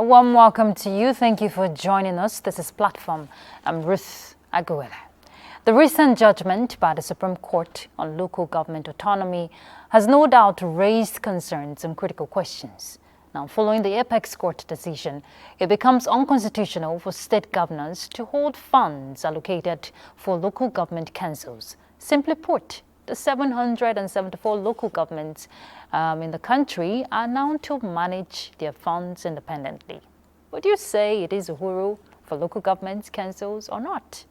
A warm welcome to you. Thank you for joining us. This is Platform. I'm Ruth Aguilera. The recent judgment by the Supreme Court on local government autonomy has no doubt raised concerns and critical questions. Now, following the Apex Court decision, it becomes unconstitutional for state governors to hold funds allocated for local government councils. Simply put, the 774 local governments in the country are now to manage their funds independently. Would you say it is uhuru for local government councils or not?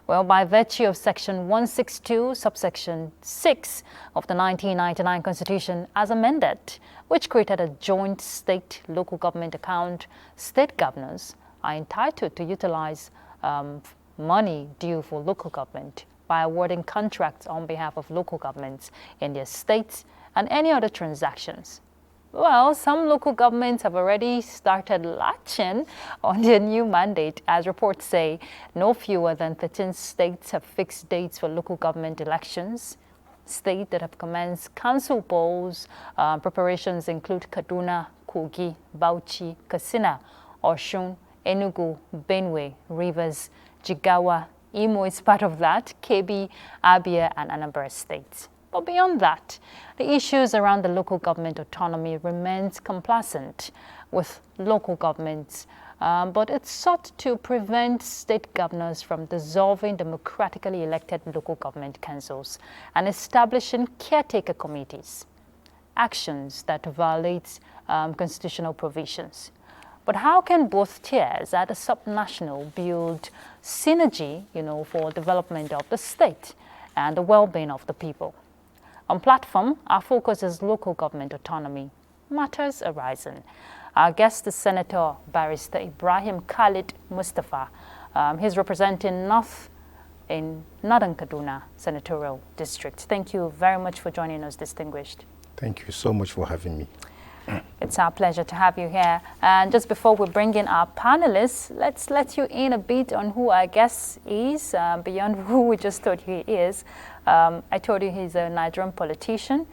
Well, by virtue of Section 162, subsection 6 of the 1999 Constitution as amended, which created a joint state-local government account, state governors are entitled to utilize money due for local government by awarding contracts on behalf of local governments in their states and any other transactions. Well, some local governments have already started latching on their new mandate. As reports say, no fewer than 13 states have fixed dates for local government elections. States that have commenced council polls preparations include Kaduna, Kogi, Bauchi, Katsina, Osun, Enugu, Benue, Rivers, Jigawa, Imo is part of that, Kebbi, Abia, and Anambra states. But beyond that, the issues around the local government autonomy remains complacent with local governments, but it's sought to prevent state governors from dissolving democratically elected local government councils and establishing caretaker committees, actions that violate constitutional provisions. But how can both tiers at a subnational build synergy, for development of the state and the well-being of the people? On Platform, our focus is local government autonomy, matters arising. Our guest is Senator Barrister Ibrahim Khalid Mustapha. He's representing Northern Kaduna Senatorial District. Thank you very much for joining us, distinguished. Thank you so much for having me. It's our pleasure to have you here. And just before we bring in our panelists, let's let you in a bit on who our guest is, beyond who we just told he is. I told you he's a Nigerian politician,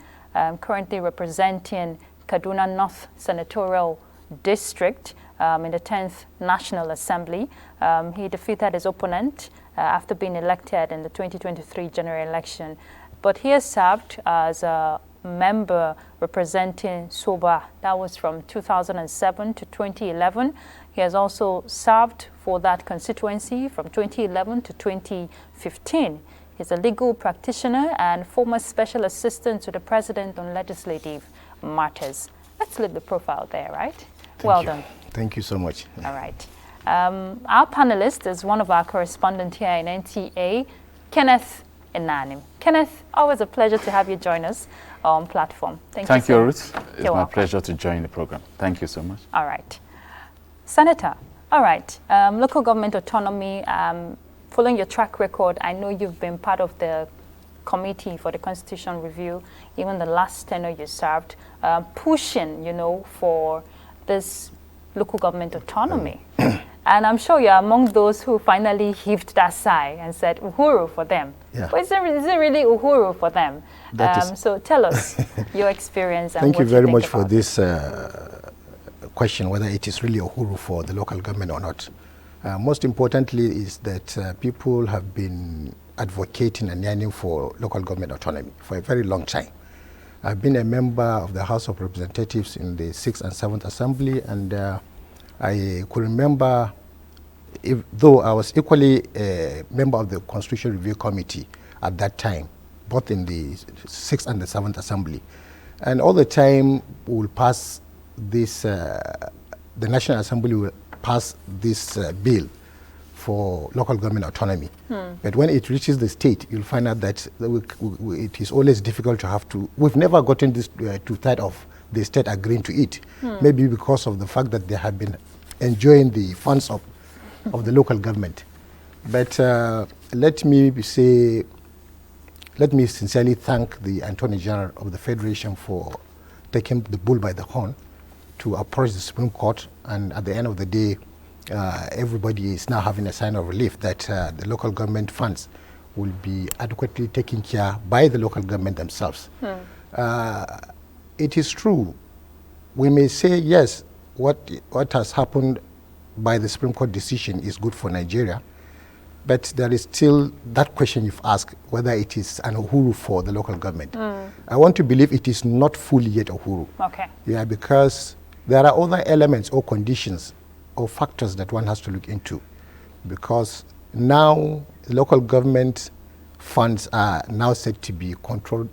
currently representing Kaduna North Senatorial District in the 10th National Assembly. He defeated his opponent after being elected in the 2023 general election. But he has served as a member representing Soba. That was from 2007 to 2011. He has also served for that constituency from 2011 to 2015. He's a legal practitioner and former special assistant to the president on legislative matters. Let's leave the profile there, right? Well done. Thank you so much. All right. Our panelist is one of our correspondents here in NTA, Kenneth Enanim. Kenneth, always a pleasure to have you join us on Platform. Thank you, Ruth. It's my pleasure to join the program. Thank you so much. All right. Senator, all right. Local government autonomy, following your track record, I know you've been part of the committee for the Constitution Review, even the last tenure you served, pushing, for this local government autonomy. And I'm sure you're among those who finally heaved that sigh and said, uhuru for them. Yeah. But is it really uhuru for them? So tell us your experience and Thank what you very think much for about this question, whether it is really uhuru for the local government or not. Most importantly is that people have been advocating and yearning for local government autonomy for a very long time. I've been a member of the House of Representatives in the 6th and 7th Assembly, and I could remember, though I was equally a member of the Constitution Review Committee at that time, both in the 6th and the 7th Assembly. And all the time we will pass this, the National Assembly will pass this bill for local government autonomy. But when it reaches the state, you'll find out that it is always difficult to have to, we've never gotten this two-thirds of the state agreeing to it. Maybe because of the fact that they have been enjoying the funds of the local government. But let me sincerely thank the Attorney General of the Federation for taking the bull by the horn to approach the Supreme Court, and at the end of the day, everybody is now having a sign of relief that the local government funds will be adequately taken care by the local government themselves. It is true, we may say, yes, what has happened by the Supreme Court decision is good for Nigeria, but there is still that question you've asked, whether it is an uhuru for the local government. I want to believe it is not fully yet uhuru. Okay. Yeah, because there are other elements or conditions or factors that one has to look into, because now local government funds are now said to be controlled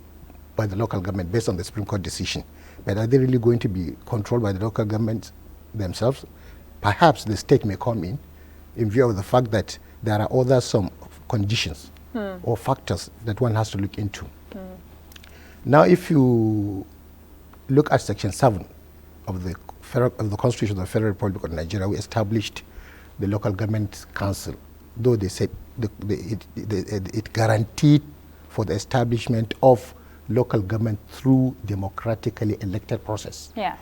by the local government based on the Supreme Court decision. But are they really going to be controlled by the local government themselves? Perhaps the state may come in view of the fact that there are other some conditions or factors that one has to look into. Now, if you look at Section 7 of the Constitution of the Federal Republic of Nigeria, we established the Local Government Council, though they said it guaranteed for the establishment of local government through democratically elected process. Yeah.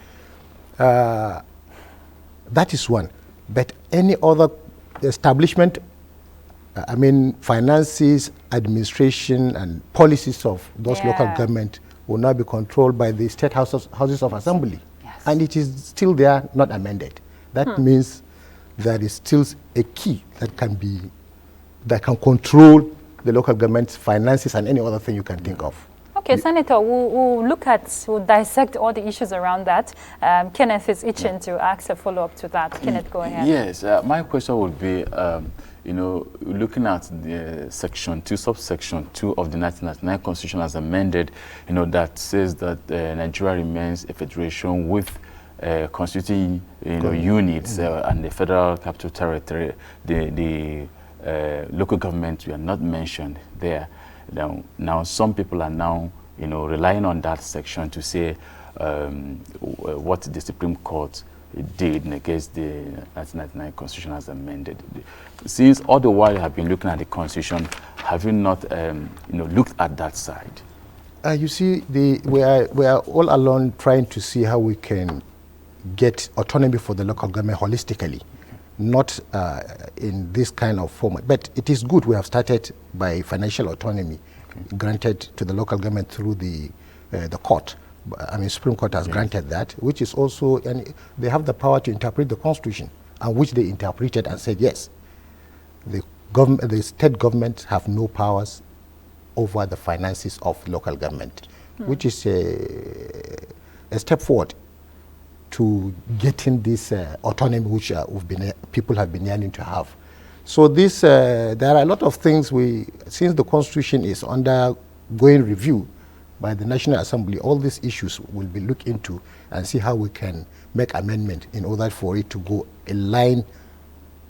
That is one. But any other establishment, finances, administration, and policies of those local government will now be controlled by the state houses of assembly. Yes. And it is still there, not amended. That means there is still a key that can control the local government's finances and any other thing you can think of. Okay, Senator, we'll dissect all the issues around that. Kenneth is itching to ask a follow-up to that. Kenneth, go ahead. Yes, my question would be, looking at the Section 2, subsection 2 of the 1999 Constitution as amended, that says that Nigeria remains a federation with constituting units and the federal capital territory. The local government were not mentioned there. Now some people are now, relying on that section to say what the Supreme Court did against the 1999 Constitution as amended. Since all the while you have been looking at the Constitution, have you not, looked at that side? You see, we are all along trying to see how we can get autonomy for the local government holistically, not in this kind of format. But it is good we have started by financial autonomy granted to the local government through the court. Supreme Court has granted that, which is also, and they have the power to interpret the Constitution, and which they interpreted and said, yes, the state governments have no powers over the finances of local government, which is a step forward to getting this autonomy which people have been yearning to have. So there are a lot of things since the Constitution is undergoing review by the National Assembly, all these issues will be looked into and see how we can make amendment in order for it to go in line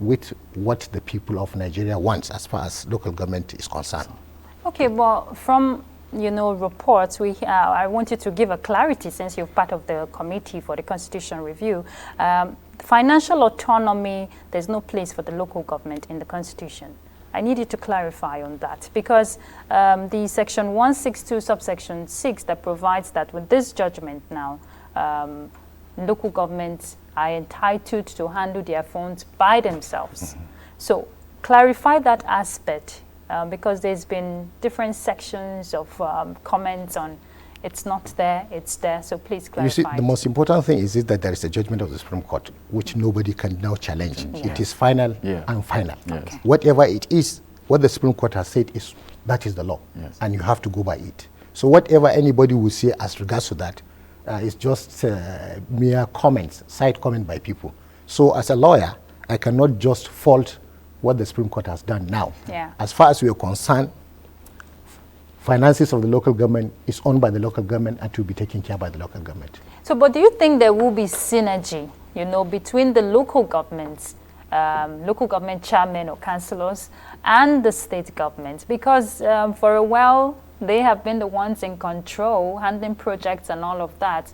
with what the people of Nigeria wants as far as local government is concerned. Okay, well, from reports, I want you to give a clarity, since you're part of the committee for the Constitution review. Financial autonomy, there's no place for the local government in the Constitution. I need you to clarify on that, because the section 162 subsection 6 that provides that with this judgment now, local governments are entitled to handle their funds by themselves. So clarify that aspect. Because there's been different sections of comments on it's not there, it's there, so please clarify. You see, the most important thing is that there is a judgment of the Supreme Court, which nobody can now challenge. Yes. It is final and final. Yes. Okay. Whatever it is, what the Supreme Court has said that is the law, and you have to go by it. So whatever anybody will say as regards to that is just mere comments, side comment by people. So as a lawyer, I cannot just fault what the Supreme Court has done now. Yeah. As far as we are concerned, finances of the local government is owned by the local government and to be taken care of by the local government. So, but do you think there will be synergy, between the local governments, local government chairmen or councillors, and the state government? Because for a while, they have been the ones in control, handling projects and all of that.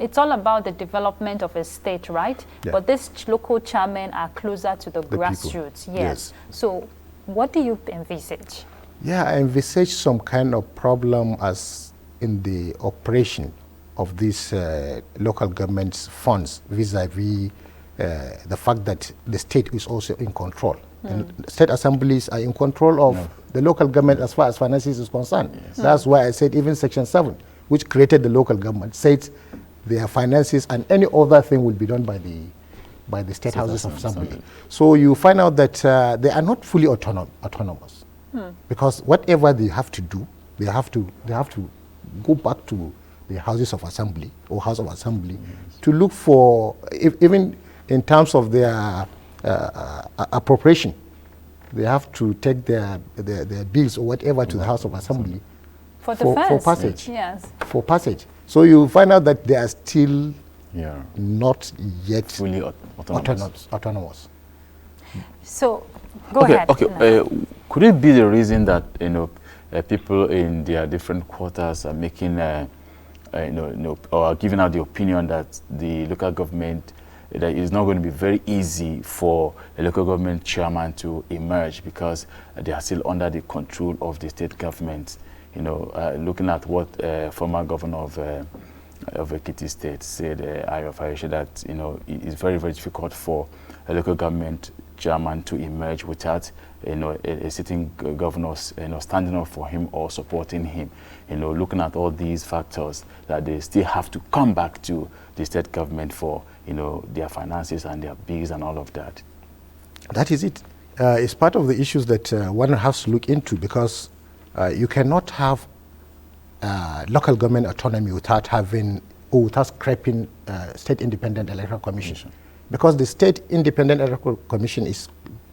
It's all about the development of a state, right? Yeah. But these local chairmen are closer to the grassroots. Yes. So what do you envisage? Yeah, I envisage some kind of problem as in the operation of these local government's funds vis-a-vis the fact that the state is also in control. And state assemblies are in control of the local government as far as finances is concerned. Yes. That's why I said even Section 7, which created the local government, said their finances, and any other thing will be done by the state houses of assembly. So you find out that they are not fully autonomous, because whatever they have to do, they have to go back to the houses of assembly or house of assembly to look for, even in terms of their appropriation, they have to take their bills or whatever to the house of assembly for passage. Yes. For passage. So you find out that they are still not yet fully autonomous. So go ahead. Okay. Could it be the reason that people in their different quarters are making or giving out the opinion that the local government, that it's not going to be very easy for a local government chairman to emerge because they are still under the control of the state government? Looking at what former governor of Ekiti State said, Ayo Farishe, that it's very, very difficult for a local government chairman to emerge without a sitting governor standing up for him or supporting him. Looking at all these factors, that they still have to come back to the state government for their finances and their bills and all of that. That is it. It's part of the issues that one has to look into, because you cannot have local government autonomy without having or without scrapping state independent electoral commission, because the state independent electoral commission is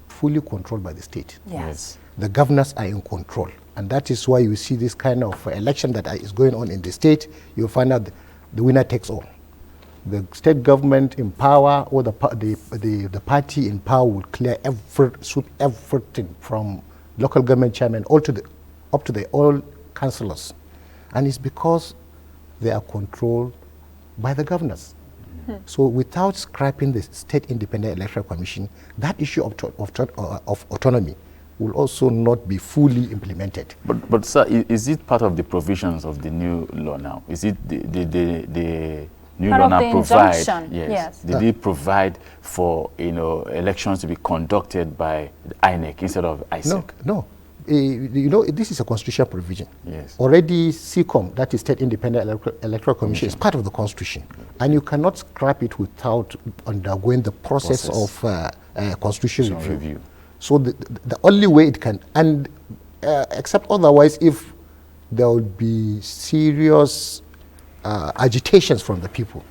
fully controlled by the state. Yes. The governors are in control, and that is why you see this kind of election that is going on in the state. You'll find out the winner takes all. The state government in power or the party in power will clear everything from local government chairman up to the all councillors, and it's because they are controlled by the governors. So without scrapping the state independent electoral commission, that issue of autonomy will also not be fully implemented. But sir, is it part of the provisions of the new law now? Is it the new law now provide? Yes. Did it provide for elections to be conducted by the INEC instead of ISEC? No. This is a constitutional provision. Yes. Already CCOM, that is State Independent Electoral Commission, is part of the constitution, and you cannot scrap it without undergoing the process of constitutional review. So the only way it can, and except otherwise, if there would be serious agitations from the people,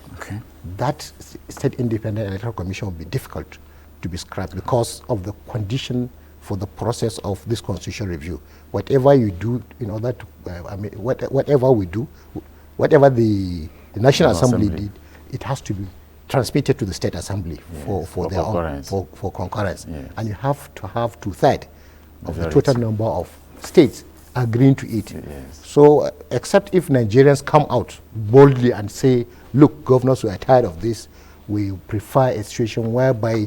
that State Independent Electoral Commission will be difficult to be scrapped because of the condition for the process of this constitutional review. Whatever you do in order to, whatever we do, whatever the National Assembly did, it has to be transmitted to the State Assembly for concurrence. Yes. And you have to have 2/3 of the total number of states agreeing to it. Yes. So, except if Nigerians come out boldly and say, look, governors, we are tired of this, we prefer a situation whereby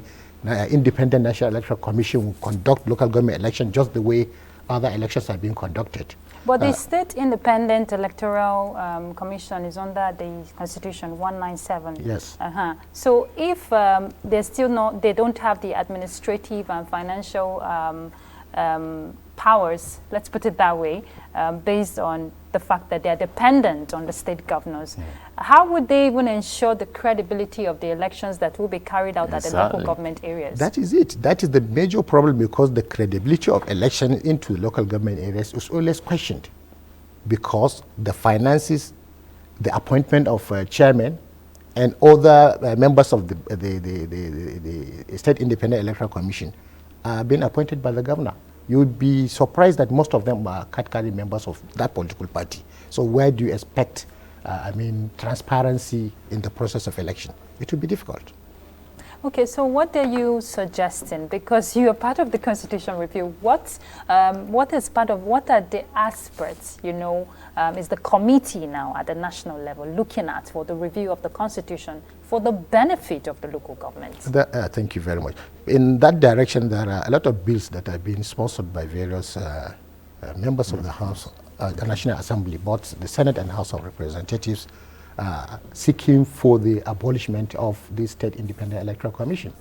Independent National Electoral Commission will conduct local government elections just the way other elections are being conducted. But the State Independent Electoral Commission is under the Constitution 197. Yes. So if they don't have the administrative and financial powers, let's put it that way, based on the fact that they're dependent on the state governors, how would they even ensure the credibility of the elections that will be carried out at the local government areas? That is it. That is the major problem, because the credibility of election into the local government areas is always questioned, because the finances, the appointment of chairman and other members of the State Independent Electoral Commission are being appointed by the governor. You would be surprised that most of them are card-carrying members of that political party. So where do you expect, transparency in the process of election? It would be difficult. Okay, so what are you suggesting? Because you are part of the Constitution Review. What are the aspects, is the committee now at the national level looking at for the review of the Constitution for the benefit of the local government? Thank you very much. In that direction, there are a lot of bills that are being sponsored by various members of the House, the National Assembly, both the Senate and House of Representatives, seeking for the abolishment of the State Independent Electoral Commission,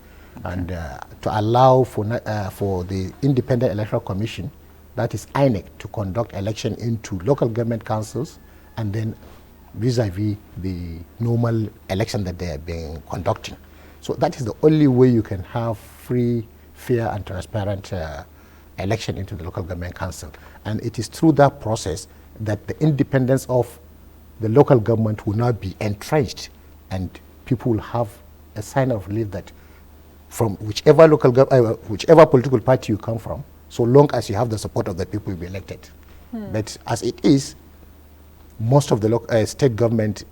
and to allow for the Independent Electoral Commission, that is INEC, to conduct election into local government councils and then vis-a-vis the normal election that they have been conducting. So that is the only way you can have free, fair and transparent election into the local government council. And it is through that process that the independence of the local government will not be entrenched, and people will have a sign of relief that from whichever whichever political party you come from, so long as you have the support of the people, you'll be elected. But as it is, most of the state government,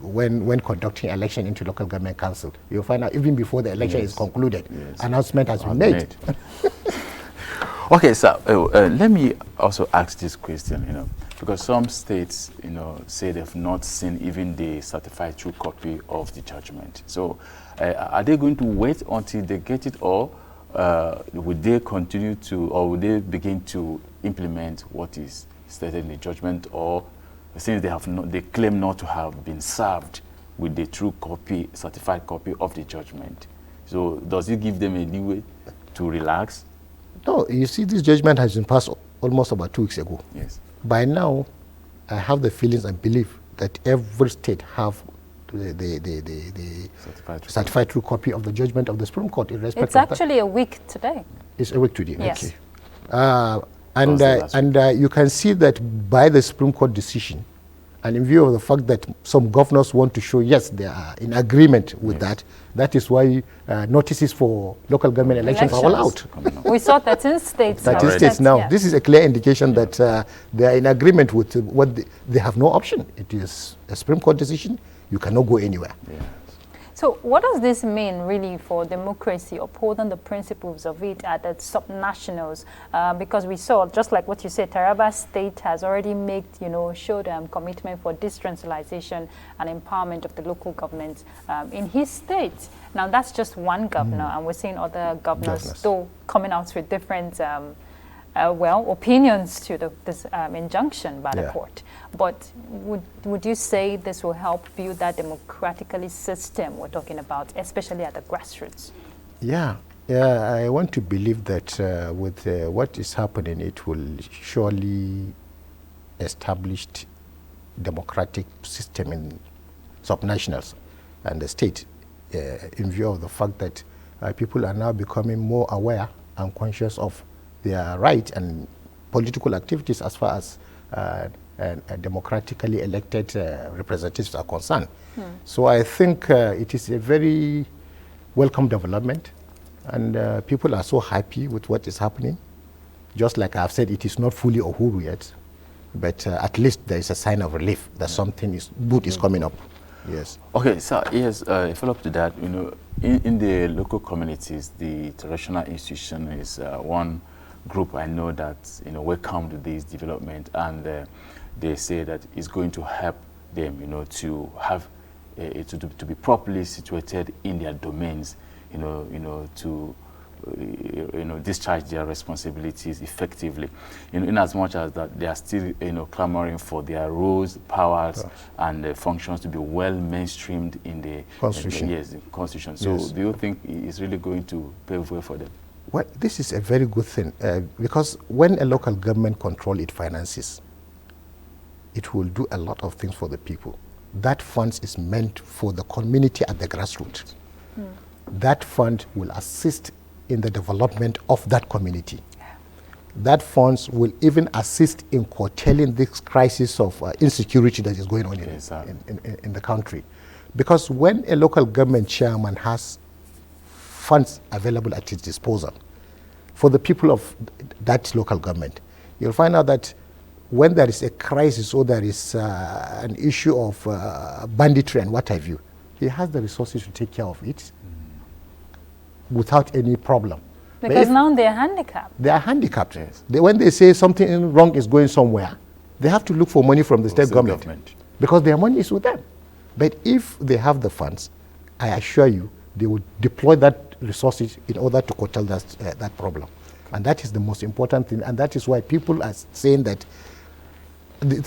when conducting election into local government council, you'll find out even before the election is concluded, announcement has been made. Okay, so let me also ask this question, because some states, say they've not seen even the certified true copy of the judgment. So are they going to wait until they get it, or would they continue to, or would they begin to implement what is stated in the judgment, or since they claim not to have been served with the true copy, certified copy of the judgment? So does it give them a leeway to relax? No, you see, this judgment has been passed almost about 2 weeks ago. Yes. By now, I have the feelings and belief that every state have the certified true copy of the judgment of the Supreme Court. It's actually a week today. It's a week today. Yes. Okay. And you can see that by the Supreme Court decision, and in view of the fact that some governors want to show, yes, they are in agreement with that is why notices for local government elections are all out. We saw 13 states. 13 states now. Yeah. This is a clear indication that they are in agreement with what they have no option. It is a Supreme Court decision. You cannot go anywhere. Yeah. So what does this mean really for democracy, upholding the principles of it at the subnationals? Because we saw, just like what you said, Taraba State has already made, showed commitment for decentralization and empowerment of the local government in his state. Now that's just one governor, and we're seeing other governors still coming out with different opinions to this injunction by the court. But would you say this will help build that democratically system we're talking about, especially at the grassroots? Yeah, I want to believe that with what is happening, it will surely establish democratic system in subnationals and the state, in view of the fact that people are now becoming more aware and conscious of their rights and political activities as far as democratically elected representatives are concerned. So I think it is a very welcome development, and people are so happy with what is happening. Just like I've said, it is not fully Uhuru yet, but at least there is a sign of relief that something good is coming up. Yes. Okay, so yes, a follow-up to that, in the local communities, the traditional institution is one group I know that welcomed this development, and they say that it's going to help them to have to be properly situated in their domains, to discharge their responsibilities effectively, in as much as that they are still clamoring for their roles, powers and functions to be well mainstreamed in the Constitution. The Constitution. So do you think it's really going to pave way for them? Well, this is a very good thing, because when a local government controls its finances, it will do a lot of things for the people. That fund is meant for the community at the grassroots. That fund will assist in the development of that community. That funds will even assist in curtailing this crisis of insecurity that is going on in the country. Because when a local government chairman has funds available at his disposal for the people of that local government, you'll find out that when there is a crisis or there is an issue of banditry and what have you, he has the resources to take care of it without any problem. Because now they're handicapped. They are handicapped. Yes. When they say something wrong is going somewhere, they have to look for money from the state government because their money is with them. But if they have the funds, I assure you, they will deploy that resources in order to curtail that problem. And that is the most important thing. And that is why people are saying that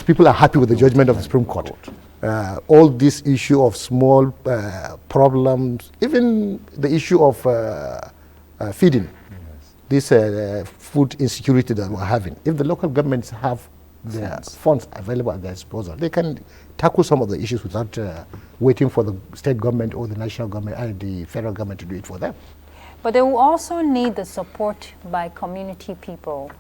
people are happy with the judgment of the Supreme Court. All this issue of small problems, even the issue of feeding, this food insecurity that we're having. If the local governments have their funds available at their disposal, they can tackle some of the issues without waiting for the state government or the national government and the federal government to do it for them. But they will also need the support by community people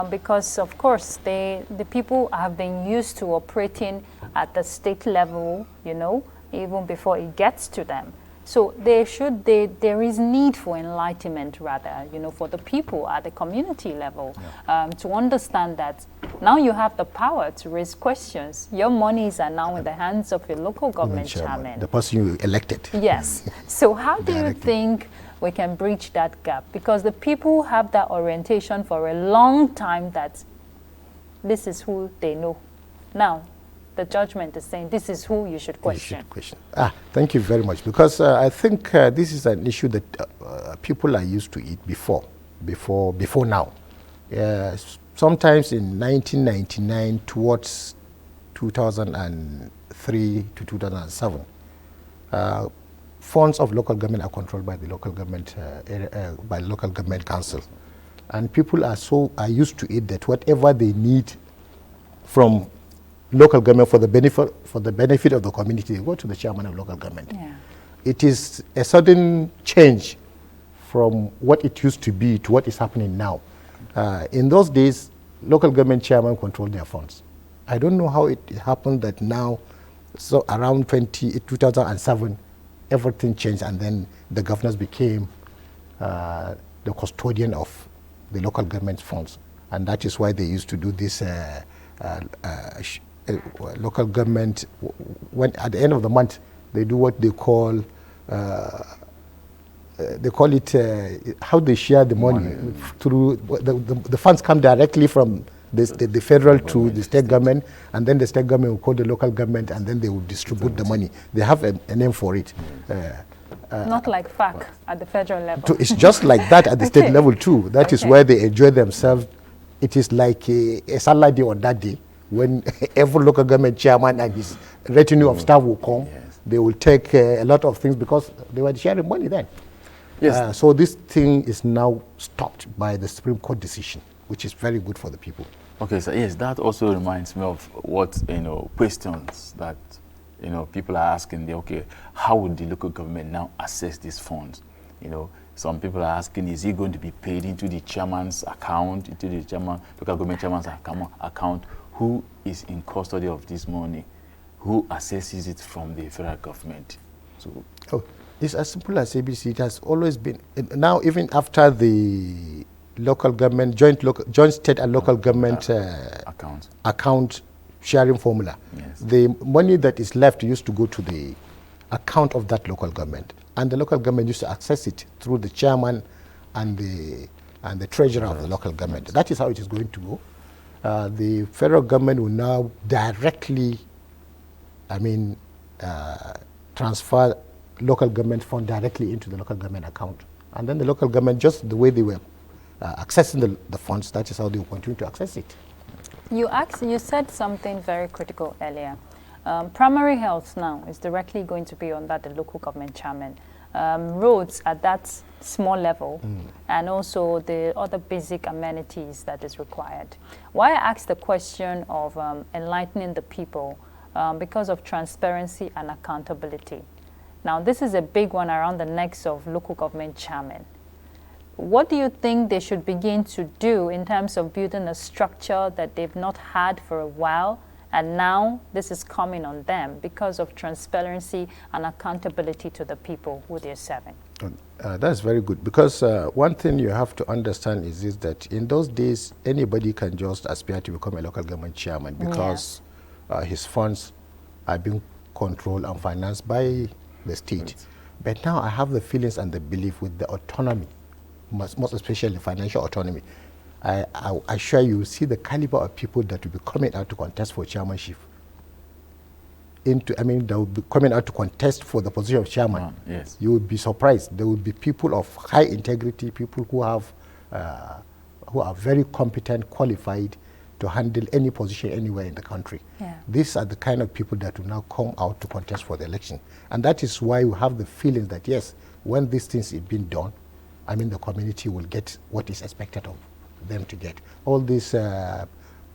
because, of course, the people have been used to operating at the state level, you know, even before it gets to them. So there is need for enlightenment, rather, you know, for the people at the community level to understand that now you have the power to raise questions. Your monies are now in the hands of your local government chairman. The person you elected. Yes. So how do you think we can bridge that gap? Because the people have that orientation for a long time that this is who they know. Now, the judgment is saying this is who you should question. Thank you very much. Because I think this is an issue that people are used to it before now. Sometimes in 1999 towards 2003 to 2007, funds of local government are controlled by the local government by local government council, and people are used to it that whatever they need from local government for the benefit of the community, they go to the chairman of local government. Yeah. It is a sudden change from what it used to be to what is happening now. In those days, local government chairman controlled their funds. I don't know how it happened that now, so around 2007, everything changed, and then the governors became the custodian of the local government funds, and that is why they used to do this local government, when at the end of the month they do what they call it how they share the money through the funds come directly from the federal to the state government, and then the state government will call the local government, and then they will distribute the money. They have a name for it. Not like FAC at the federal level. It's just like that at the state level too. That is where they enjoy themselves. It is like a salad day on that day, when every local government chairman and his retinue of staff will come. Yes. They will take a lot of things because they were sharing money then. Yes. So this thing is now stopped by the Supreme Court decision, which is very good for the people. Okay, so yes, that also reminds me of what, questions that, people are asking. Okay, how would the local government now access these funds? Some people are asking, is he going to be paid into the chairman's account, into the local government chairman's account? Who is in custody of this money? Who assesses it from the federal government? So, it's as simple as ABC. It has always been. Now, even after the local government, joint state and local government account sharing formula, yes, the money that is left used to go to the account of that local government, and the local government used to access it through the chairman and the treasurer of the local government. That is how it is going to go. The federal government will now directly, transfer local government fund directly into the local government account. And then the local government, just the way they were accessing the funds, that is how they will continue to access it. You said something very critical earlier. Primary health now is directly going to be under the local government chairman. Roads at that small level, and also the other basic amenities that is required. Why I asked the question of enlightening the people, because of transparency and accountability. Now, this is a big one around the necks of local government chairmen. What do you think they should begin to do in terms of building a structure that they've not had for a while, and now this is coming on them because of transparency and accountability to the people who they're serving? That's very good, because one thing you have to understand is that in those days, anybody can just aspire to become a local government chairman because his funds are being controlled and financed by the state. Right. But now I have the feelings and the belief with the autonomy, most especially financial autonomy. I assure you, see the caliber of people that will be coming out to contest for chairmanship. They will be coming out to contest for the position of chairman. Yes. You would be surprised. There will be people of high integrity, people who are very competent, qualified to handle any position anywhere in the country. Yeah. These are the kind of people that will now come out to contest for the election. And that is why we have the feeling that, yes, when these things are being done, the community will get what is expected of them to get. All these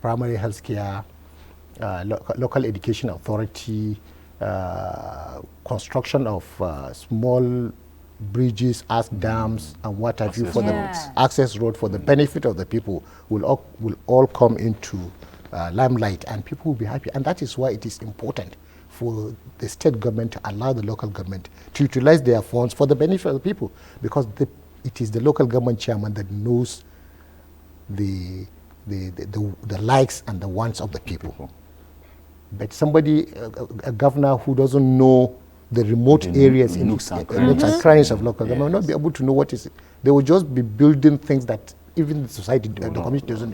primary health care, local education authority, construction of small bridges, dams, and what have you for the access road for the benefit of the people will all come into limelight, and people will be happy. And that is why it is important for the state government to allow the local government to utilize their funds for the benefit of the people, because it is the local government chairman that knows the likes and the wants of the people. But somebody, a governor who doesn't know the remote areas in nooks and crannies of local government will not be able to know what is it. They will just be building things that even the society, the community doesn't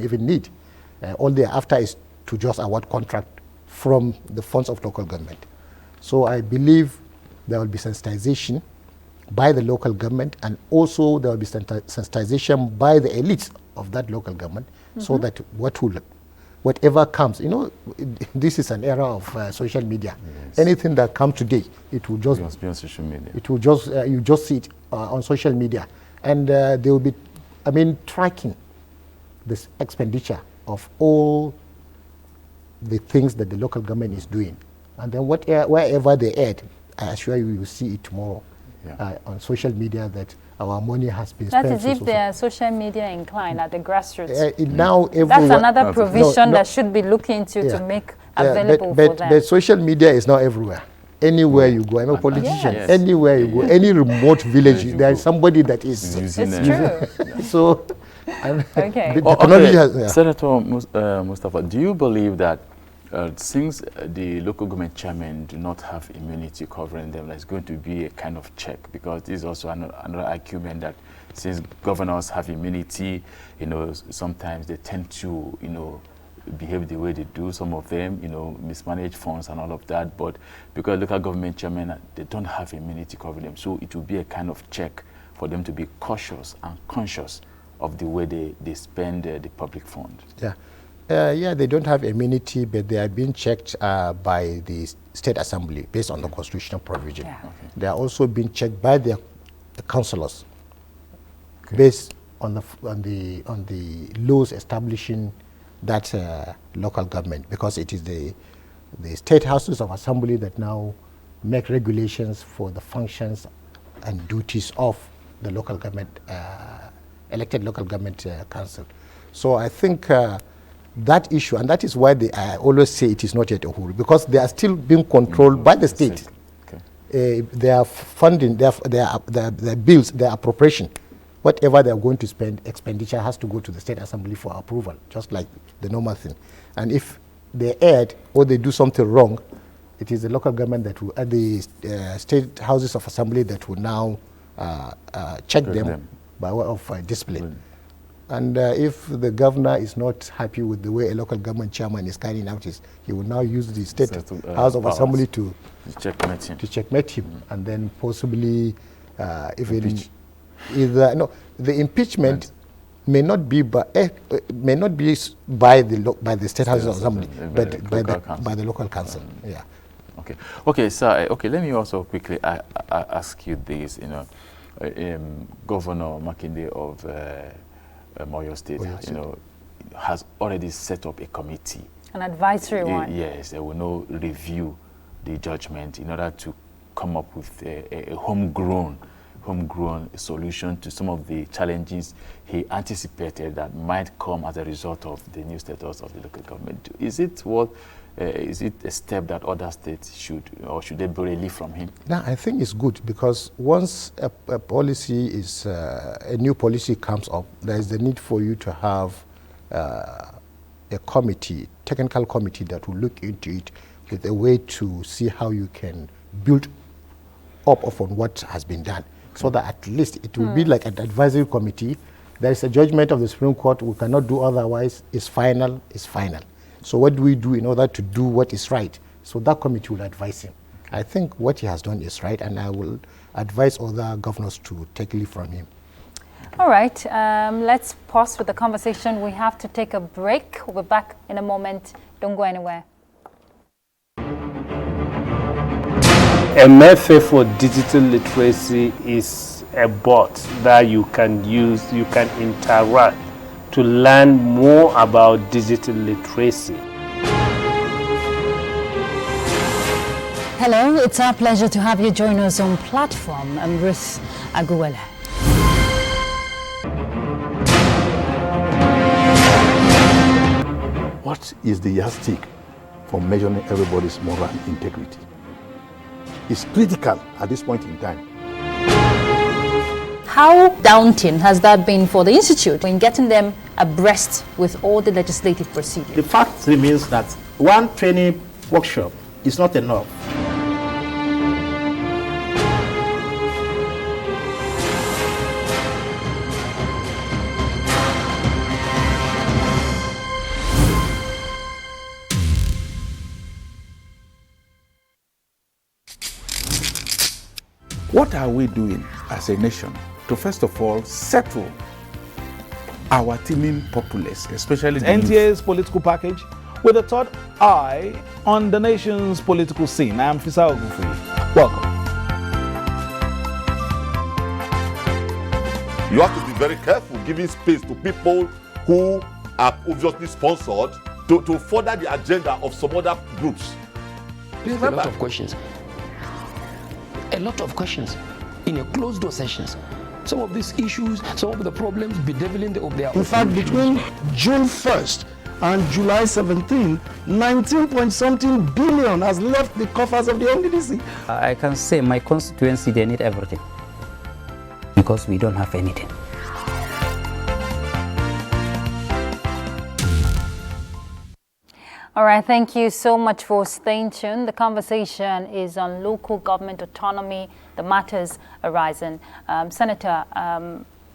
even need. All they're after is to just award contract from the funds of local government. So I believe there will be sensitization by the local government, and also there will be sensitization by the elites of that local government, so that whatever comes, this is an era of social media. Yes. Anything that comes today, it will just be on social media. It will just you just see it on social media, and they will be, tracking this expenditure of all the things that the local government is doing, and then wherever they add, I assure you, you will see it tomorrow on social media that our money has been spent. That is if they are social media inclined at the grassroots. Now that's another provision that should be looked into to make available for them. But social media is not everywhere. Anywhere you go, I'm a politician. Yes. Anywhere you go, any remote village, there is somebody that is using it. It's true. So, okay. Senator Mustapha, do you believe that since the local government chairmen do not have immunity covering them, there's going to be a kind of check? Because this is also another argument that since governors have immunity, sometimes they tend to, behave the way they do. Some of them, mismanage funds and all of that. But because local government chairmen, they don't have immunity covering them, so it will be a kind of check for them to be cautious and conscious of the way they spend the public funds. They don't have immunity, but they are being checked by the State Assembly based on the constitutional provision. They are also being checked by the councillors based on the laws establishing that local government, because it is the state houses of assembly that now make regulations for the functions and duties of the local government, elected local government council. So I think that issue, and that is why I always say it is not yet a whole, because they are still being controlled by the state. Their funding, their bills, their appropriation, whatever they are going to spend, expenditure has to go to the State Assembly for approval, just like the normal thing. And if they add or they do something wrong, it is the local government that will, the State Houses of Assembly that will now check them by way of discipline. And if the governor is not happy with the way a local government chairman is carrying out his, he will now use the State House of Assembly to checkmate him, and then possibly the impeachment may not be by the State House of Assembly, but by the local council. Okay, sir. Okay, let me also quickly ask you this. Governor Makinde of Moyo State, has already set up a committee, an advisory one. Yes, they will now review the judgment in order to come up with a homegrown solution to some of the challenges he anticipated that might come as a result of the new status of the local government. Is it a step that other states should they borrow a leaf from him? No, I think it's good, because once a policy is a new policy comes up, there is the need for you to have a technical committee that will look into it with a way to see how you can build up upon what has been done, so that at least it will be like an advisory committee. There is a judgment of the Supreme Court, we cannot do otherwise, it's final. So what do we do in order to do what is right? So that committee will advise him. I think what he has done is right, and I will advise other governors to take leave from him. All right, let's pause with the conversation. We have to take a break. We'll be back in a moment. Don't go anywhere. A method for digital literacy is a bot that you can use, you can interact to to learn more about digital literacy. Hello, it's our pleasure to have you join us on Platform. I'm Ruth Aguwele. What is the yardstick for measuring everybody's moral integrity? It's critical at this point in time. How daunting has that been for the Institute in getting them abreast with all the legislative procedures? The fact remains that one training workshop is not enough. What are we doing as a nation to first of all settle our teeming populace, especially the NTA's political package with a third eye on the nation's political scene. I am Fisa Ogunfuyi. Welcome. You have to be very careful giving space to people who are obviously sponsored to further the agenda of some other groups. There's a lot of questions. A lot of questions in a closed door sessions. Some of these issues, some of the problems bedeviling the their. In fact, between June 1st and July 17, 19-point-something billion has left the coffers of the NDDC. I can say my constituency, they need everything because we don't have anything. All right, thank you so much for staying tuned. The conversation is on local government autonomy, the matters arising. Senator,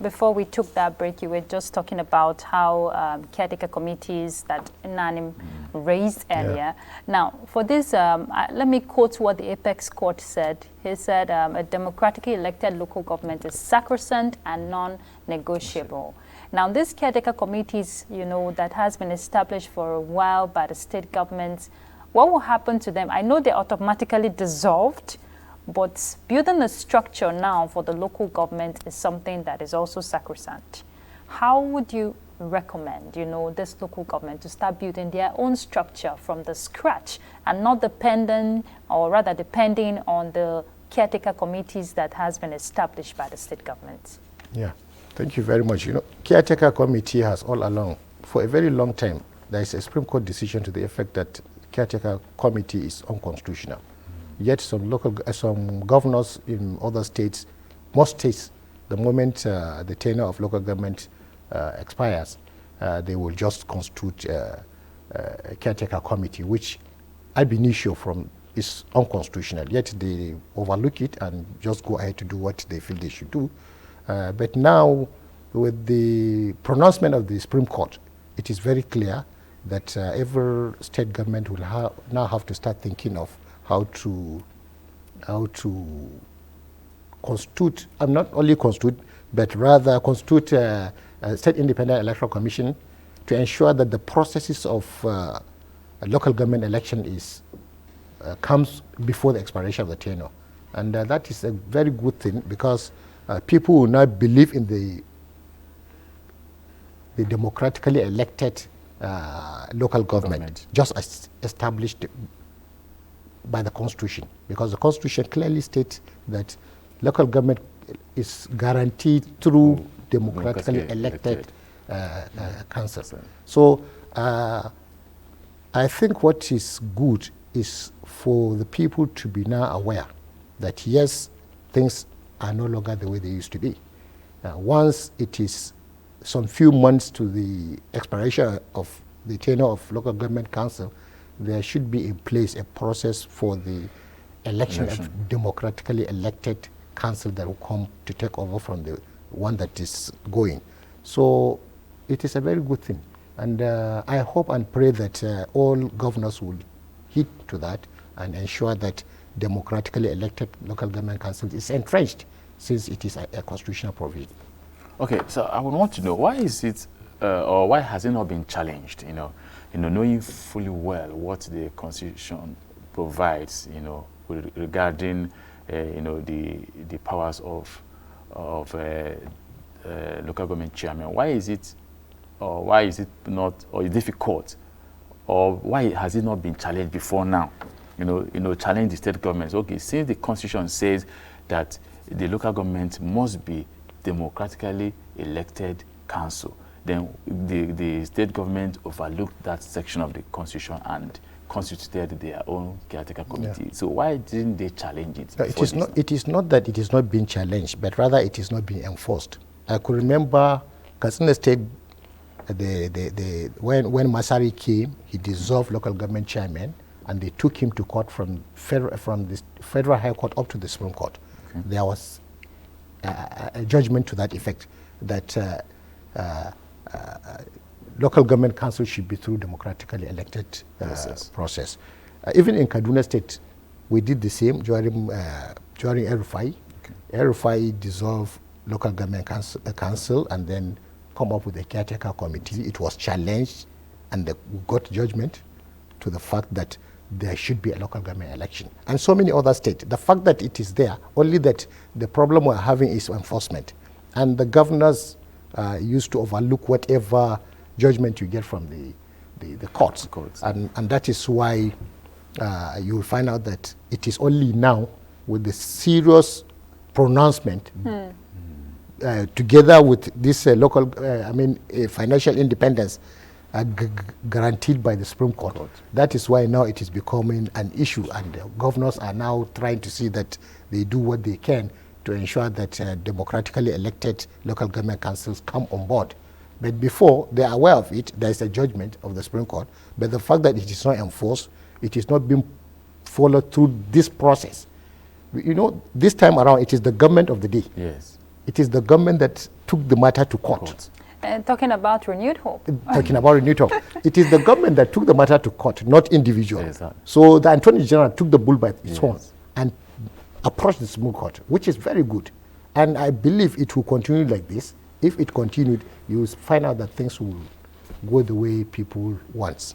before we took that break, you were just talking about how caretaker committees that Nanim raised earlier. Yeah. Now, for this, let me quote what the Apex Court said. He said, a democratically elected local government is sacrosanct and non-negotiable. Now, these caretaker committees, you know, that has been established for a while by the state governments, what will happen to them? I know they're automatically dissolved, but building a structure now for the local government is something that is also sacrosanct. How would you recommend, you know, this local government to start building their own structure from the scratch and not dependent, or rather depending on the caretaker committees that has been established by the state government? Yeah. Thank you very much. You know, caretaker committee has all along, for a very long time, there is a Supreme Court decision to the effect that caretaker committee is unconstitutional. Yet some governors in other states, most states, the moment the tenure of local government expires, they will just constitute a caretaker committee, which ab initio is unconstitutional. Yet they overlook it and just go ahead to do what they feel they should do. But now, with the pronouncement of the Supreme Court, it is very clear that every state government will now have to start thinking of how to constitute, not only constitute, but rather constitute a state independent electoral commission to ensure that the processes of local government election comes before the expiration of the tenure. And that is a very good thing, because people will now believe in the democratically elected local government, just as established by the Constitution, because the Constitution clearly states that local government is guaranteed through democratically elected council. So I think what is good is for the people to be now aware that yes, things are no longer the way they used to be. Once it is some few months to the expiration of the tenure of local government council, there should be in place a process for the election of democratically elected council that will come to take over from the one that is going. So it is a very good thing. And I hope and pray that all governors will heed to that and ensure that democratically elected local government council is entrenched, since it is a constitutional provision. Okay, so I would want to know, why is it, or why has it not been challenged, knowing fully well what the Constitution provides, regarding, the powers of local government chairman? Why is it or why is it not, or difficult, or why has it not been challenged before now? Challenge the state governments. Okay, since the constitution says that the local government must be democratically elected council, then the state government overlooked that section of the constitution and constituted their own caretaker committee. So why didn't they challenge it? No, it is not that it is not being challenged, but rather it is not being enforced. I could remember Katsina State, when Masari came, he dissolved local government chairman, and they took him to court from the Federal High Court up to the Supreme Court. Okay. There was a judgment to that effect, that local government council should be through democratically elected process. Even in Kaduna State, we did the same during El-Rufai. Okay. El-Rufai dissolved local government council and then come up with a caretaker committee. It was challenged, and we got judgment to the fact that there should be a local government election. And so many other states. The fact that it is there, only that the problem we're having is enforcement. And the governors used to overlook whatever judgment you get from the courts. And that is why you will find out that it is only now, with the serious pronouncement, together with this local, financial independence guaranteed by the Supreme Court. That is why now it is becoming an issue, and the governors are now trying to see that they do what they can to ensure that democratically elected local government councils come on board. But before they are aware of it, there is a judgment of the Supreme Court, but the fact that it is not enforced, it is not being followed through this process. This time around, it is the government of the day. Yes. It is the government that took the matter to court. Talking about renewed hope. Talking about renewed hope. It is the government that took the matter to court, not individual. Exactly. So the Attorney General took the bull by its horn and approached the Supreme Court, which is very good. And I believe it will continue like this. If it continued, you will find out that things will go the way people want.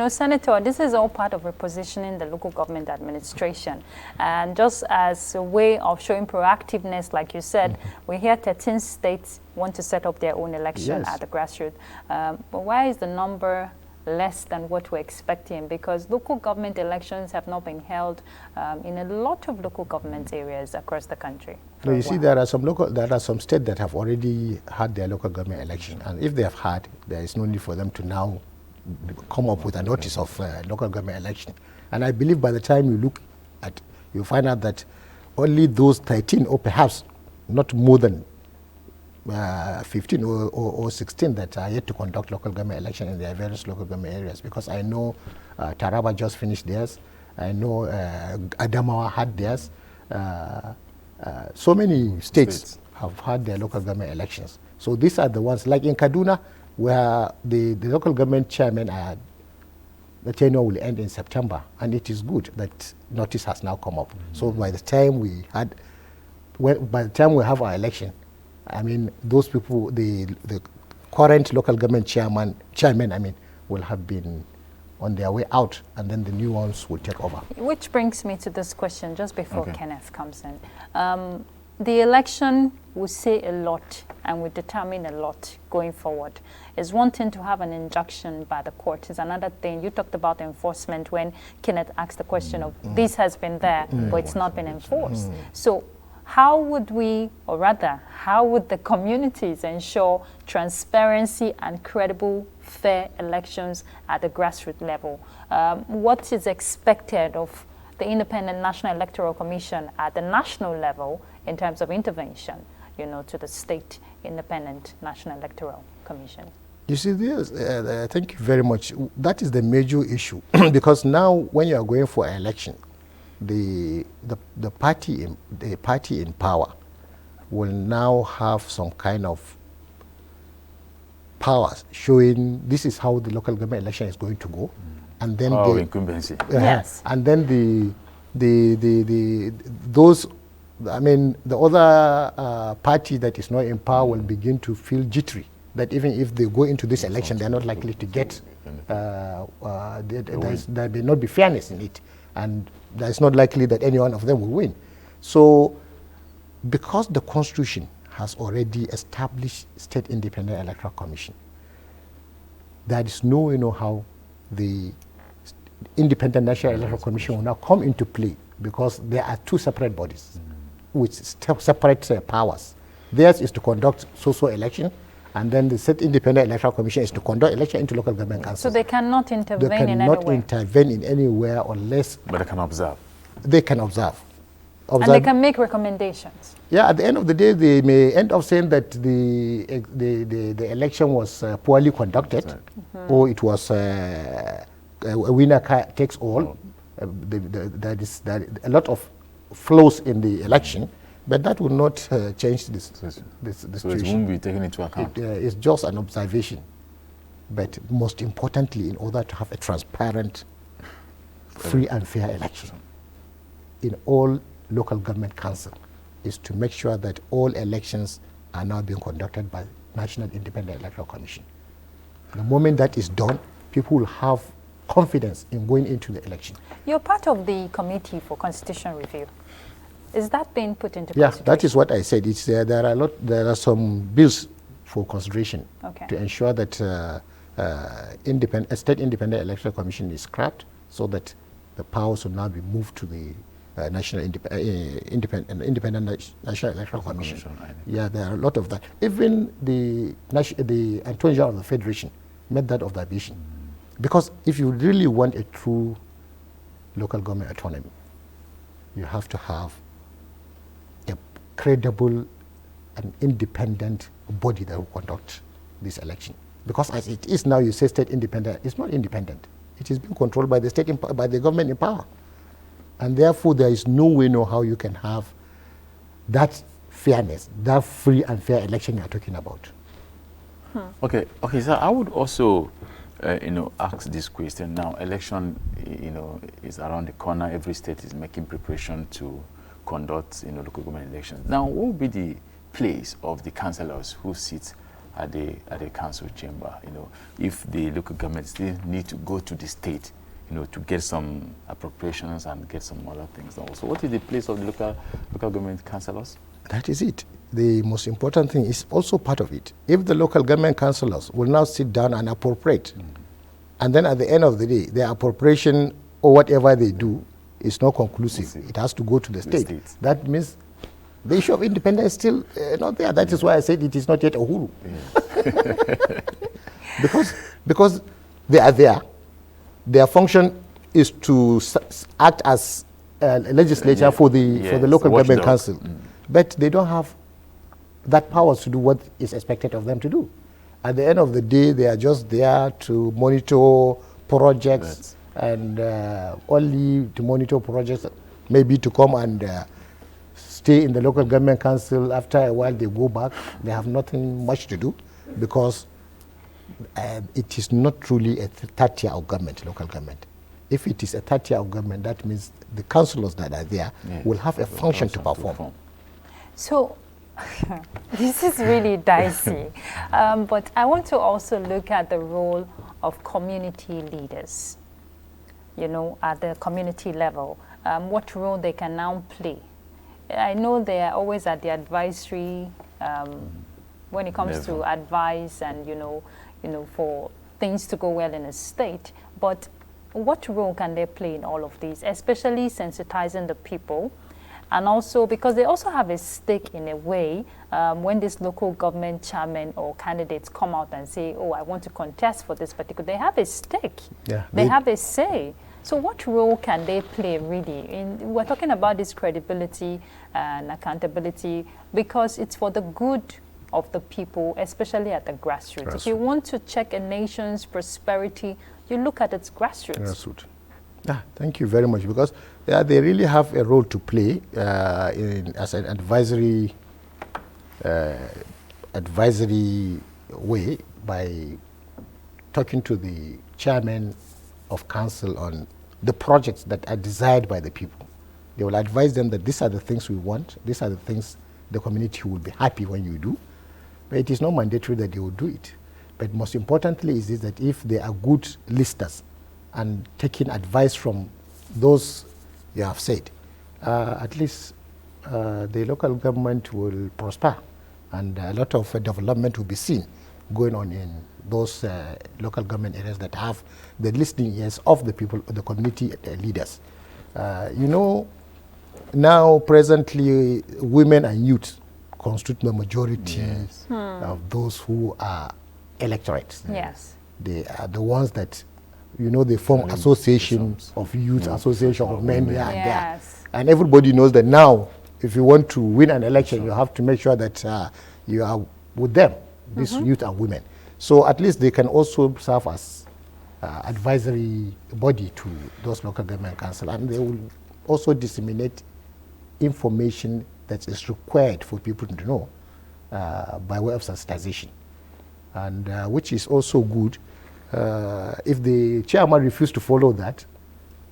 Senator, this is all part of repositioning the local government administration. And just as a way of showing proactiveness, like you said, we hear 13 states want to set up their own election at the grassroots. But why is the number less than what we're expecting? Because local government elections have not been held in a lot of local government areas across the country. No, you see, there are some states that have already had their local government election. And if they have had, there is no need for them to now come up with a notice of local government election. And I believe by the time you look at, you find out that only those 13, or perhaps not more than 15 or 16 that are yet to conduct local government election in their various local government areas. Because I know Taraba just finished theirs. I know Adamawa had theirs. So many states have had their local government elections. So these are the ones, like in Kaduna, where the local government chairman, the tenure will end in September, and it is good that notice has now come up. So by the time we have our election, those people, the current local government chairman, will have been on their way out, and then the new ones will take over. Which brings me to this question just before Kenneth comes in. The election will say a lot and will determine a lot going forward. It's one thing to have an injunction by the court. It's another thing. You talked about enforcement when Kenneth asked the question of this has been there, but it's not been enforced. So how would we, or rather, how would the communities ensure transparency and credible, fair elections at the grassroots level? What is expected of the Independent National Electoral Commission at the national level in terms of intervention, to the State Independent National Electoral Commission? You see, thank you very much. That is the major issue because now when you are going for an election, the party in power will now have some kind of powers showing this is how the local government election is going to go, and then incumbency. Yes, and then the other party that is not in power will begin to feel jittery that even if they go into this election, they're not likely to get. There may not be fairness in it, and it's not likely that any one of them will win. So, because the Constitution has already established State Independent Electoral Commission, there is no way how the Independent National Electoral Commission will now come into play, because there are two separate bodies with separate powers. Theirs is to conduct social election, and then the State Independent Electoral Commission is to conduct election into local government councils. So they cannot intervene in any way? They cannot intervene in anywhere unless... But they can observe. They can observe. And they can make recommendations. Yeah, at the end of the day, they may end up saying that the election was poorly conducted, or it was a winner takes all. There is a lot of flaws in the election, but that will not change this situation. So it won't be taken into account? It's just an observation. But most importantly, in order to have a transparent, free and fair election in all local government council, is to make sure that all elections are now being conducted by National Independent Electoral Commission. The moment that is done, people will have confidence in going into the election. You're part of the Committee for Constitution Review. Is that being put into consideration? Yeah, that is what I said. It's, there are some bills for consideration to ensure that State Independent Electoral Commission is scrapped, so that the powers will now be moved to the National Independent National Electoral Commission. Yeah, there are a lot of that. Even the Attorney General of the Federation made that observation. Because if you really want a true local government autonomy, you have to have a credible and independent body that will conduct this election. Because as it is now, you say state independent, it's not independent. It is being controlled by the state, by the government in power. And therefore, there is no way, no how you can have that fairness, that free and fair election you're talking about. Okay, so I would also, ask this question now. Election, is around the corner. Every state is making preparation to conduct, local government elections. Now, what would be the place of the councillors who sit at the council chamber? If the local government still need to go to the state, to get some appropriations and get some other things. So what is the place of the local government councillors? That is it. The most important thing is also part of it. If the local government councillors will now sit down and appropriate, and then at the end of the day, their appropriation or whatever they do is not conclusive. It has to go to the state. That means the issue of independence is still not there. That is why I said it is not yet Uhuru. Because they are there. Their function is to act as a legislature for the local government council. But they don't have that power to do what is expected of them to do. At the end of the day, they are just there to monitor projects and only to monitor projects, maybe to come and stay in the local government council. After a while, they go back. They have nothing much to do, because it is not truly a third tier of government, local government. If it is a third tier of government, that means the councillors that are there will have a function to perform. So, this is really dicey. But I want to also look at the role of community leaders, at the community level, what role they can now play. I know they are always at the advisory when it comes to advice and, for things to go well in a state. But what role can they play in all of these, especially sensitizing the people? And also, because they also have a stake in a way, when this local government chairman or candidates come out and say, oh, I want to contest for this particular, they have a stake. Yeah, they have a say. So what role can they play really? We're talking about this credibility and accountability, because it's for the good of the people, especially at the grassroots. If you want to check a nation's prosperity, you look at its grassroots. Yeah, thank you very much, because they really have a role to play as an advisory way, by talking to the chairman of council on the projects that are desired by the people. They will advise them that these are the things we want, these are the things the community will be happy when you do. But it is not mandatory that they will do it. But most importantly is that if they are good listeners and taking advice from those you have said, at least the local government will prosper, and a lot of development will be seen. going on in those local government areas that have the listening ears of the people, the community leaders. You know, now presently women and youth constitute the majority of those who are electorates. Yes. They are the ones that, you know, they form associations of youth, association of men here and there. And everybody knows that now, if you want to win an election, you have to make sure that you are with them, these youth and women. So at least they can also serve as advisory body to those local government council, and they will also disseminate information that is required for people to know by way of sensitization, and which is also good. If the chairman refuses to follow that,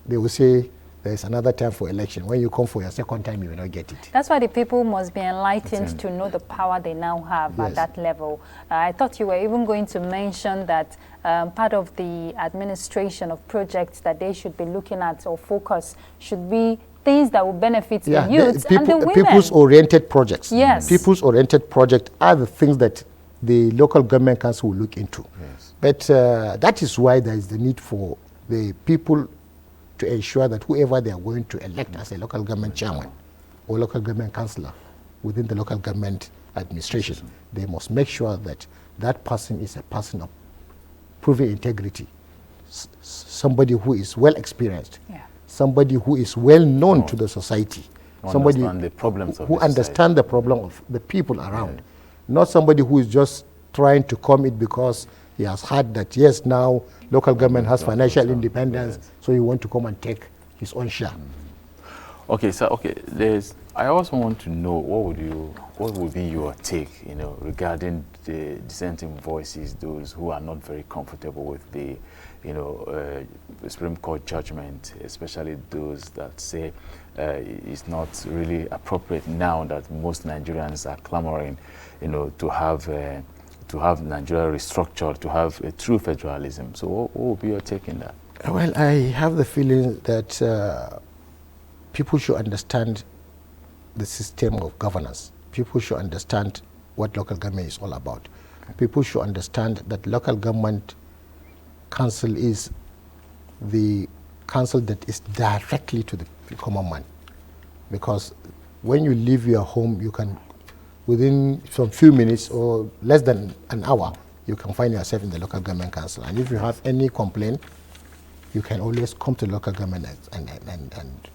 they will say there is another time for election. When you come for your second time, you will not get it. That's why the people must be enlightened to know the power they now have at that level. I thought you were even going to mention that part of the administration of projects that they should be looking at or focus should be things that will benefit the youth and the women. People's-oriented projects. Yes. People's-oriented projects are the things that the local government council will look into. Yes. But that is why there is the need for the people to ensure that whoever they are going to elect as a local government chairman or local government councillor within the local government administration, they must make sure that that person is a person of proven integrity, somebody who is well experienced, somebody who is well known to the society, somebody the problems of who understands the problem of the people around, not somebody who is just trying to come in because he has heard that, yes, now local government has financial independence, so you want to come and take his own share. Okay, so I also want to know what would be your take, you know, regarding the dissenting voices, those who are not very comfortable with the, you know, Supreme Court judgment, especially those that say it's not really appropriate now that most Nigerians are clamoring, you know, to have Nigeria restructured, to have a true federalism. So what would be your take in that? Well, I have the feeling that people should understand the system of governance. People should understand what local government is all about. People should understand that local government council is the council that is directly to the common man. Because when you leave your home, you can, within some few minutes or less than an hour, you can find yourself in the local government council. And if you have any complaint, you can always come to local government and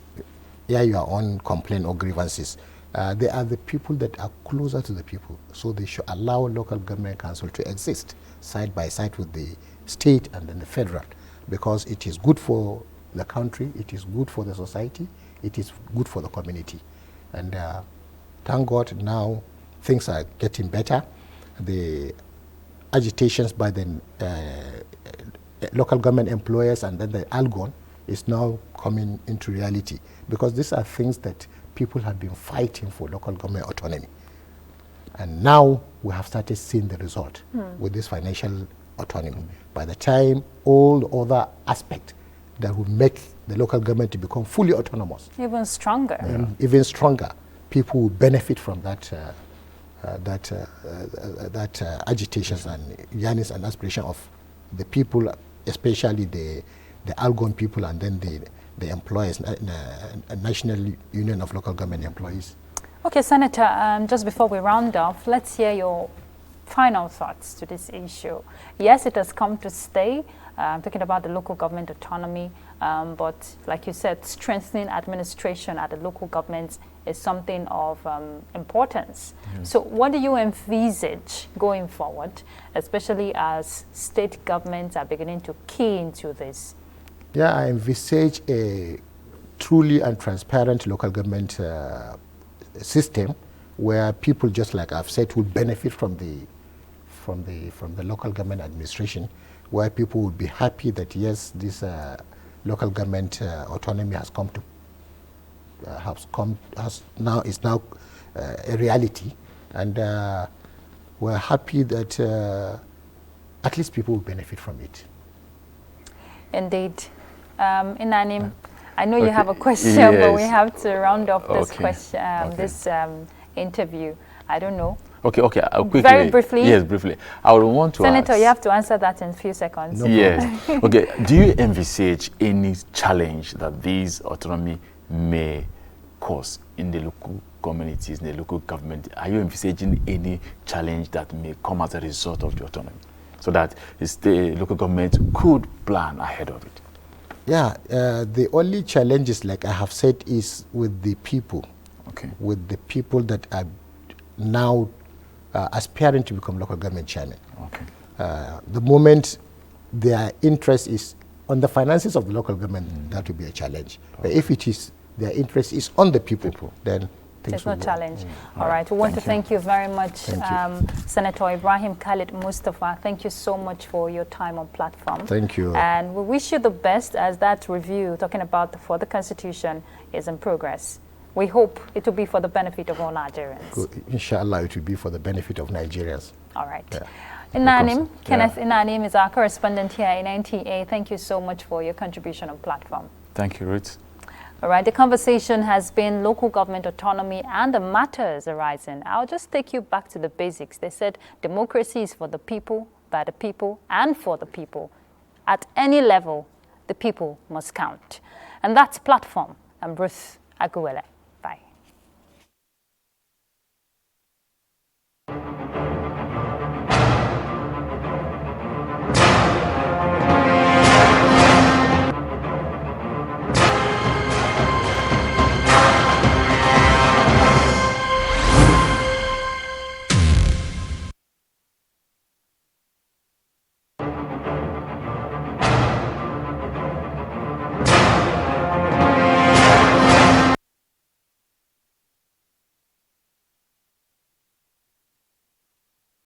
air your own complaint or grievances. They are the people that are closer to the people, so they should allow local government council to exist side by side with the state and then the federal, because it is good for the country, it is good for the society, it is good for the community. And thank God now things are getting better. The agitations by the local government employers and then the ALGON is now coming into reality, because these are things that people have been fighting for, local government autonomy. And now we have started seeing the result with this financial autonomy. By the time all the other aspects that would make the local government to become fully autonomous, even stronger, even stronger, people will benefit from that agitations and yearnings and aspiration of the people, especially the ALGON people and then the employers, National Union of Local Government Employees. Okay, Senator, just before we round off, let's hear your final thoughts to this issue. Yes, it has come to stay. I'm talking about the local government autonomy, but like you said, strengthening administration at the local governments is something of importance. So what do you envisage going forward, especially as state governments are beginning to key into this? Yeah, I envisage a truly and transparent local government system where people, just like I've said, will benefit from the local government administration, where people would be happy that yes, this local government autonomy has is now a reality, and we're happy that at least people will benefit from it. Indeed. Inanim, I know you have a question, but we have to round off this question, this interview. I don't know. Okay, quickly. Very briefly. Yes, briefly. I would want to Senator, ask, you have to answer that in a few seconds. No yes. Okay, do you envisage any challenge that these autonomy may cause in the local communities, in the local government? Are you envisaging any challenge that may come as a result of the autonomy, so that the local government could plan ahead of it? Yeah, the only challenges, like I have said, is with the people. Okay. With the people that are now aspiring to become local government chairman. Okay. The moment their interest is on the finances of the local government, that will be a challenge. Okay. But if it is their interest is on the people, then there's no challenge. All right. We want to thank you very much, Senator Ibrahim, Khalid, Mustapha. Thank you so much for your time on platform. Thank you. And we wish you the best as that review talking about for the Constitution is in progress. We hope it will be for the benefit of all Nigerians. Good. Inshallah, it will be for the benefit of Nigerians. All right. Yeah. Inanim, Kenneth Inanim is our correspondent here in NTA. Thank you so much for your contribution on platform. Thank you, Ruth. All right, the conversation has been local government autonomy and the matters arising. I'll just take you back to the basics. They said democracy is for the people, by the people, and for the people. At any level, the people must count. And that's platform. I'm Ruth Aguwele.